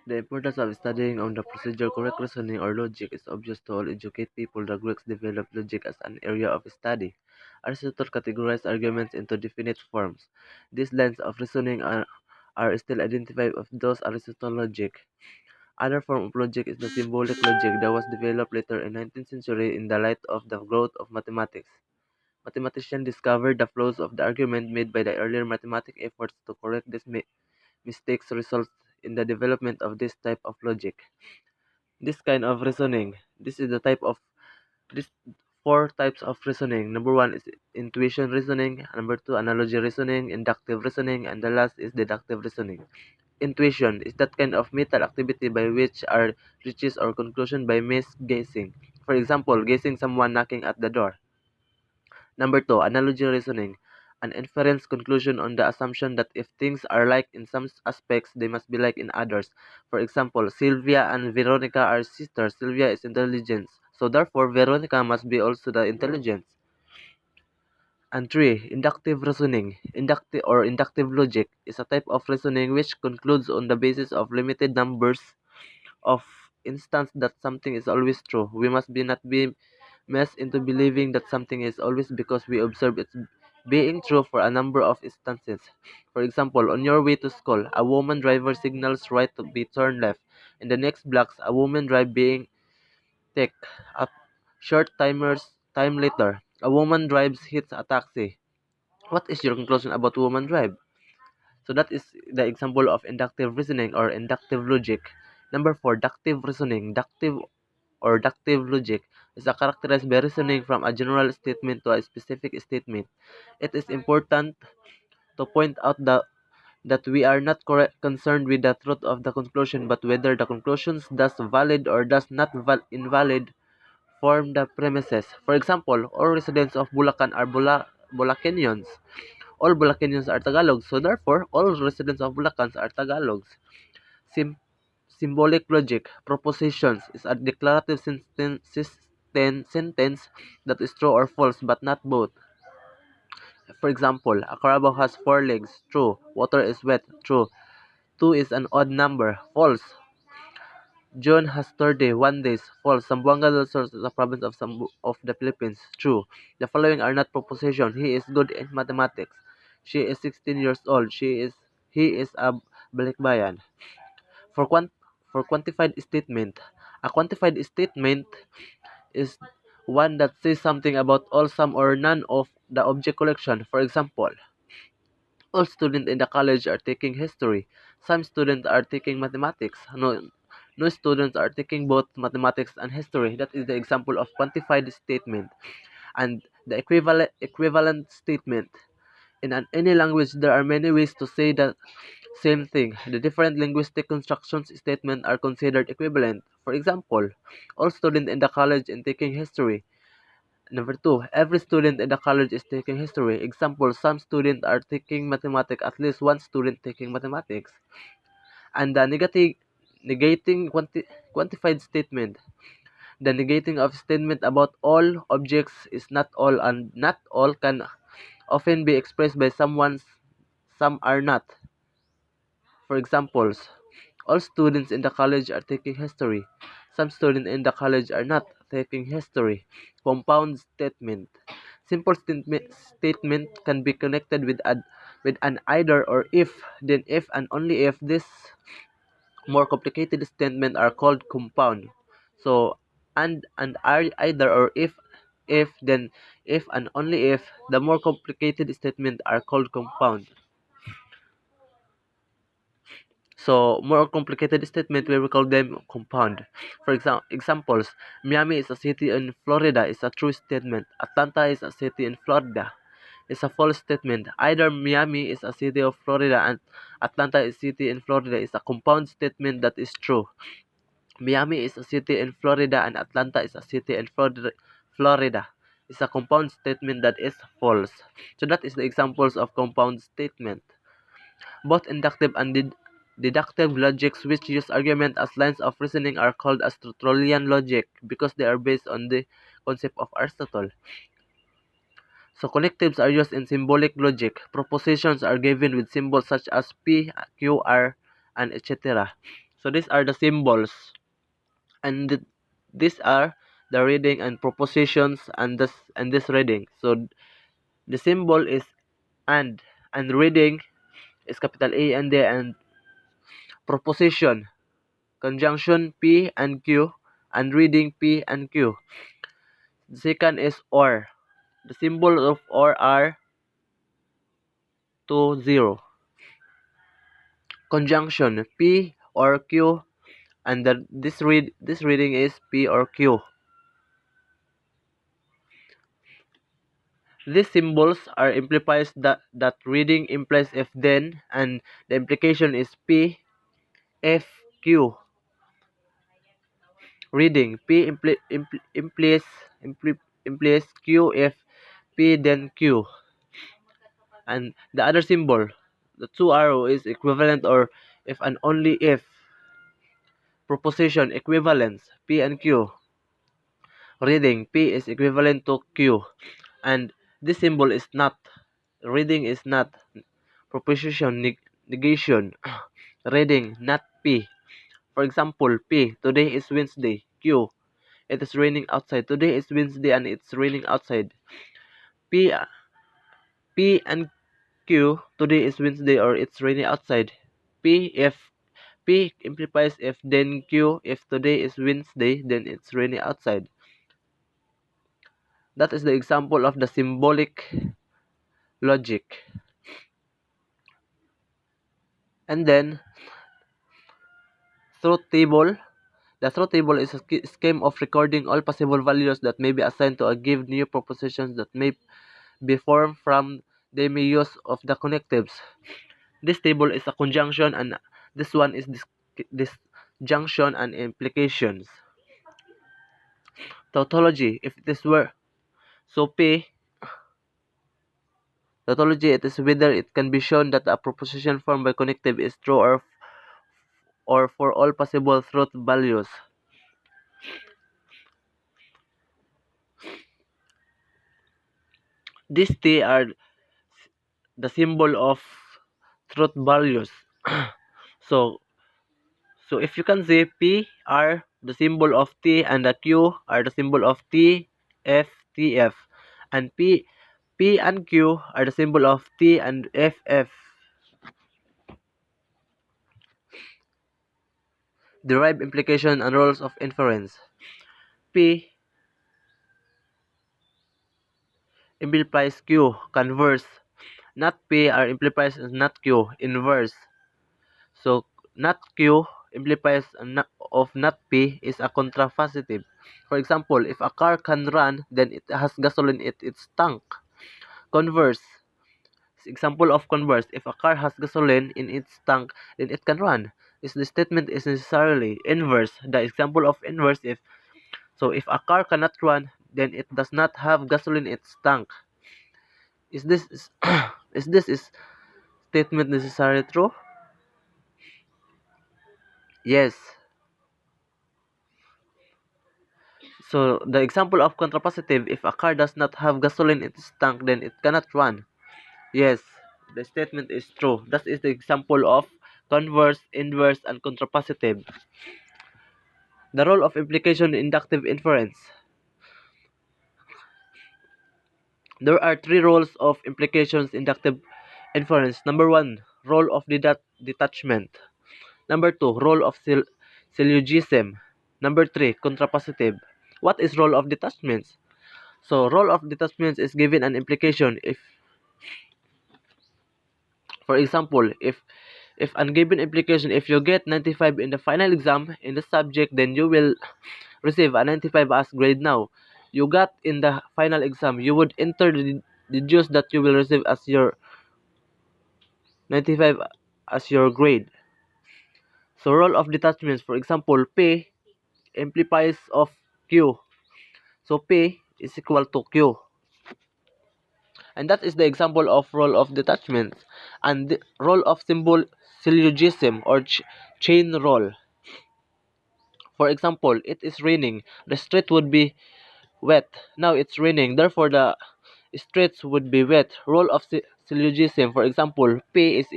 The importance of studying on the procedure correct reasoning or logic is obvious to all educated people. The Greeks developed logic as an area of study. Aristotle categorized arguments into definite forms. These lines of reasoning are still identified of those Aristotle logic. Other form of logic is the symbolic logic that was developed later in 19th century in the light of the growth of mathematics. Mathematicians discovered the flaws of the argument made by the earlier mathematical efforts to correct these mistakes results in the development of this type of logic. This kind of reasoning. This is the type of this four types of reasoning. Number one is intuition reasoning. Number two, analogy reasoning, inductive reasoning, and the last is deductive reasoning. Intuition is that kind of mental activity by which are reaches or conclusion by guessing. For example, guessing someone knocking at the door. Number two, analogy reasoning. An inference conclusion on the assumption that if things are like in some aspects, they must be like in others. For example, Sylvia and Veronica are sisters. Sylvia is intelligence, so therefore Veronica must be also the intelligence. And three, inductive reasoning. Inductive logic is a type of reasoning which concludes on the basis of limited numbers of instances that something is always true. We must be not be mess into believing that something is always because we observe it being true for a number of instances. For example, on your way to school, a woman driver signals right to be turned left. In the next blocks, a woman drive being take a time later. A woman drives hits a taxi. What is your conclusion about woman drive? So that is the example of inductive reasoning or inductive logic. Number four, deductive reasoning. Deductive logic is characterized by reasoning from a general statement to a specific statement. It is important to point out that we are not concerned with the truth of the conclusion, but whether the conclusions does valid or does not invalid form the premises. For example, all residents of Bulacan are Bulakeños. All Bulakeños are Tagalogs, so therefore, all residents of Bulacan are Tagalogs. Sim- Symbolic logic. Propositions is a declarative sentence that is true or false, but not both. For example, a carabao has four legs. True. Water is wet. True. Two is an odd number. False. June has 31 days. False. Zamboanga del Sur is a province of the Philippines. True. The following are not propositions. He is good in mathematics. She is 16 years old. He is a balikbayan. For quantified statement, a quantified statement is one that says something about all, some, or none of the object collection. For example, all students in the college are taking history. Some students are taking mathematics. No students are taking both mathematics and history. That is the example of quantified statement. And the equivalent statement. Any language, there are many ways to say the same thing. The different linguistic constructions statement are considered equivalent. For example, all students in the college in taking history. Number two, every student in the college is taking history. Example, some students are taking mathematics, at least one student taking mathematics. And the quantified statement. The negating of statement about all objects is not all, and not all can often be expressed by someone, some are not. For examples, all students in the college are taking history. Some students in the college are not taking history. Compound statement. Simple statement can be connected with an either or if, then if and only if. This more complicated statement are called compound. So and are either or if then if and only if, the more complicated statement are called compound. So more complicated statement we will call them compound. For examples, Miami is a city in Florida is a true statement. Atlanta is a city in Florida is a false statement. Either Miami is a city of Florida and Atlanta is a city in Florida is a compound statement that is true. Miami is a city in Florida and Atlanta is a city in Florida is a compound statement that is false. So that is the examples of compound statement. Both inductive and deductive logics which use argument as lines of reasoning are called Aristotelian logic because they are based on the concept of Aristotle. So connectives are used in symbolic logic. Propositions are given with symbols such as P, Q, R, and etc. So these are the symbols, and these are the reading and propositions and this reading. So the symbol is and reading is capital A and D, and proposition conjunction P and Q, and reading P and Q. The second is OR. The symbol of OR are 2, 0. Conjunction P or Q, and this reading is P or Q. These symbols are implies that reading implies if then, and the implication is P F Q. Reading P implies Q if P then Q. And the other symbol, the two arrow, is equivalent or if and only if. Proposition equivalence P and Q. Reading P is equivalent to Q, and this symbol is not. Reading is not. Proposition negation. Reading not P. For example, P, today is Wednesday. Q, it is raining outside. Today is Wednesday and it's raining outside. P P and Q, today is Wednesday or it's raining outside. P implies if, then Q, if today is Wednesday, then it's raining outside. That is the example of the symbolic logic. And then truth table. The truth table is a scheme of recording all possible values that may be assigned to a given new propositions that may be formed from the use of the connectives. This table is a conjunction, and this one is disjunction and implications. Tautology, if this were so P, tautology, it is whether it can be shown that a proposition formed by connective is true or for all possible truth values. These T are the symbol of truth values. so so if you can say P are the symbol of T and the Q are the symbol of T, F, T, F, and P and Q are the symbol of T and F, F. Derive implication and rules of inference. P implies Q, converse. Not P are implies not Q, inverse. So not Q implies of not P is a contrapositive. For example, if a car can run, then it has gasoline in its tank. Converse. Example of converse. If a car has gasoline in its tank, then it can run. The statement is necessarily inverse. The example of inverse, if a car cannot run, then it does not have gasoline in its tank. Is this is this statement necessarily true? Yes. So the example of contrapositive, if a car does not have gasoline in its tank, then it cannot run. Yes, the statement is true. That is the example of converse, inverse, and contrapositive. The role of implication in inductive inference. There are three roles of implications in inductive inference. Number 1, role of detachment. Number 2, role of syllogism. Number 3, contrapositive. What is role of detachments? So role of detachments is given an implication if, for example, if ungiven implication, if you get 95 in the final exam in the subject, then you will receive a 95 as grade. Now you got in the final exam, you would enter the deduce that you will receive as your 95 as your grade. So role of detachments, for example, P implies of Q. So P is equal to Q. And that is the example of role of detachment. And the role of syllogism or chain role. For example, it is raining. The street would be wet. Now it's raining. Therefore, the streets would be wet. Role of syllogism, for example, P is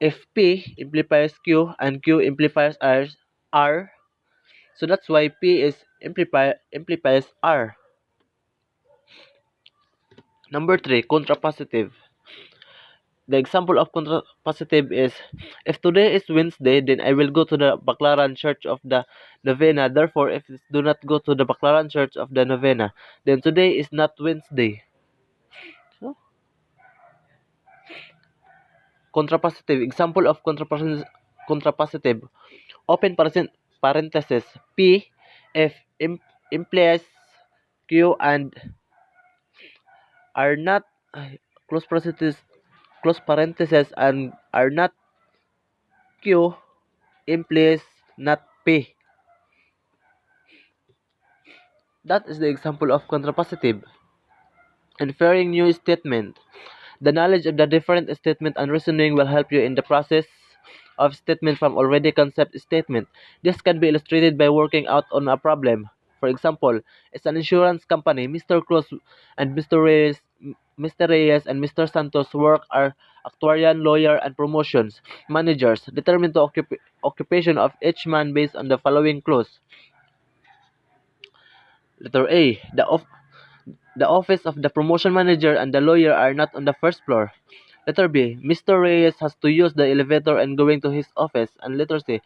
if P implies Q and Q implies R, so that's why P is implies R. Number three, contrapositive. The example of contrapositive is, if today is Wednesday, then I will go to the Baclaran Church of the Novena. Therefore, if I do not go to the Baclaran Church of the Novena, then today is not Wednesday. So, contrapositive. Example of contrapositive. Open parenthesis. P if implies Q and are not close parenthesis and are not Q implies not P. That is the example of contrapositive. Inferring new statement. The knowledge of the different statement and reasoning will help you in the process of statement from already concept statement. This can be illustrated by working out on a problem. For example, it's an insurance company. Mr. Cruz and Mr. Reyes and Mr. Santos work are actuarial, lawyer, and promotions managers. Determine the occupation of each man based on the following clause. Letter A. The office of the promotion manager and the lawyer are not on the first floor. Letter B. Mr. Reyes has to use the elevator and going to his office. And letter C.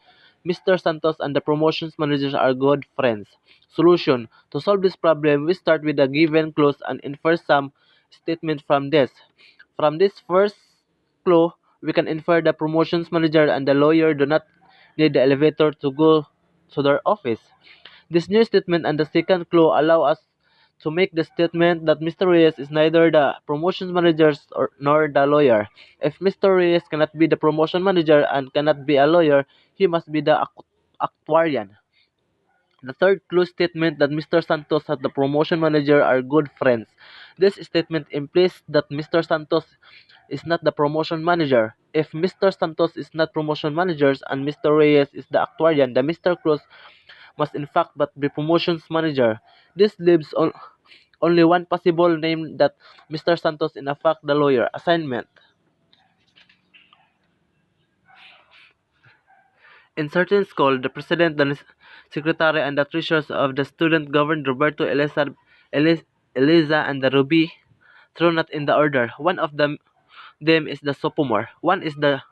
Mr. Santos and the promotions manager are good friends. Solution. To solve this problem, we start with a given clause and infer some statement from this. From this first clue, we can infer the promotions manager and the lawyer do not need the elevator to go to their office. This new statement and the second clue allow us to make the statement that Mr. Reyes is neither the promotions manager nor the lawyer. If Mr. Reyes cannot be the promotion manager and cannot be a lawyer, he must be the actuarian. The third clue statement that Mr. Santos and the promotion manager are good friends. This statement implies that Mr. Santos is not the promotion manager. If Mr. Santos is not promotion manager and Mr. Reyes is the actuarian, the Mr. Cruz must in fact but be promotions manager. This leaves only one possible name, that Mr. Santos in fact the lawyer. Assignment. In certain school, the president, the secretary, and the treasurers of the student governed Roberto, Eliza, and the Ruby, thrown not in the order. One of them is the sophomore, one is the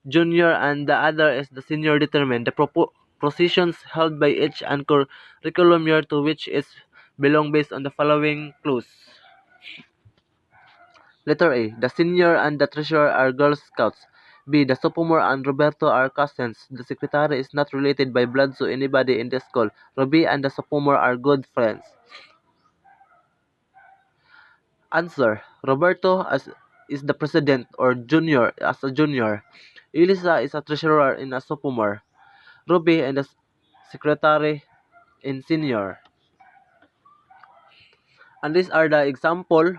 junior, and the other is the senior determined. The positions held by each and curriculum year to which is belong based on the following clues. Letter A. The senior and the treasurer are Girl Scouts. B. The sophomore and Roberto are cousins. The secretary is not related by blood to anybody in the school. Ruby and the sophomore are good friends. Answer. Roberto is the president or junior as a junior. Elisa is a treasurer in a sophomore. Ruby and the secretary in senior. And these are the example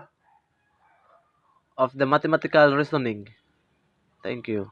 of the mathematical reasoning. Thank you.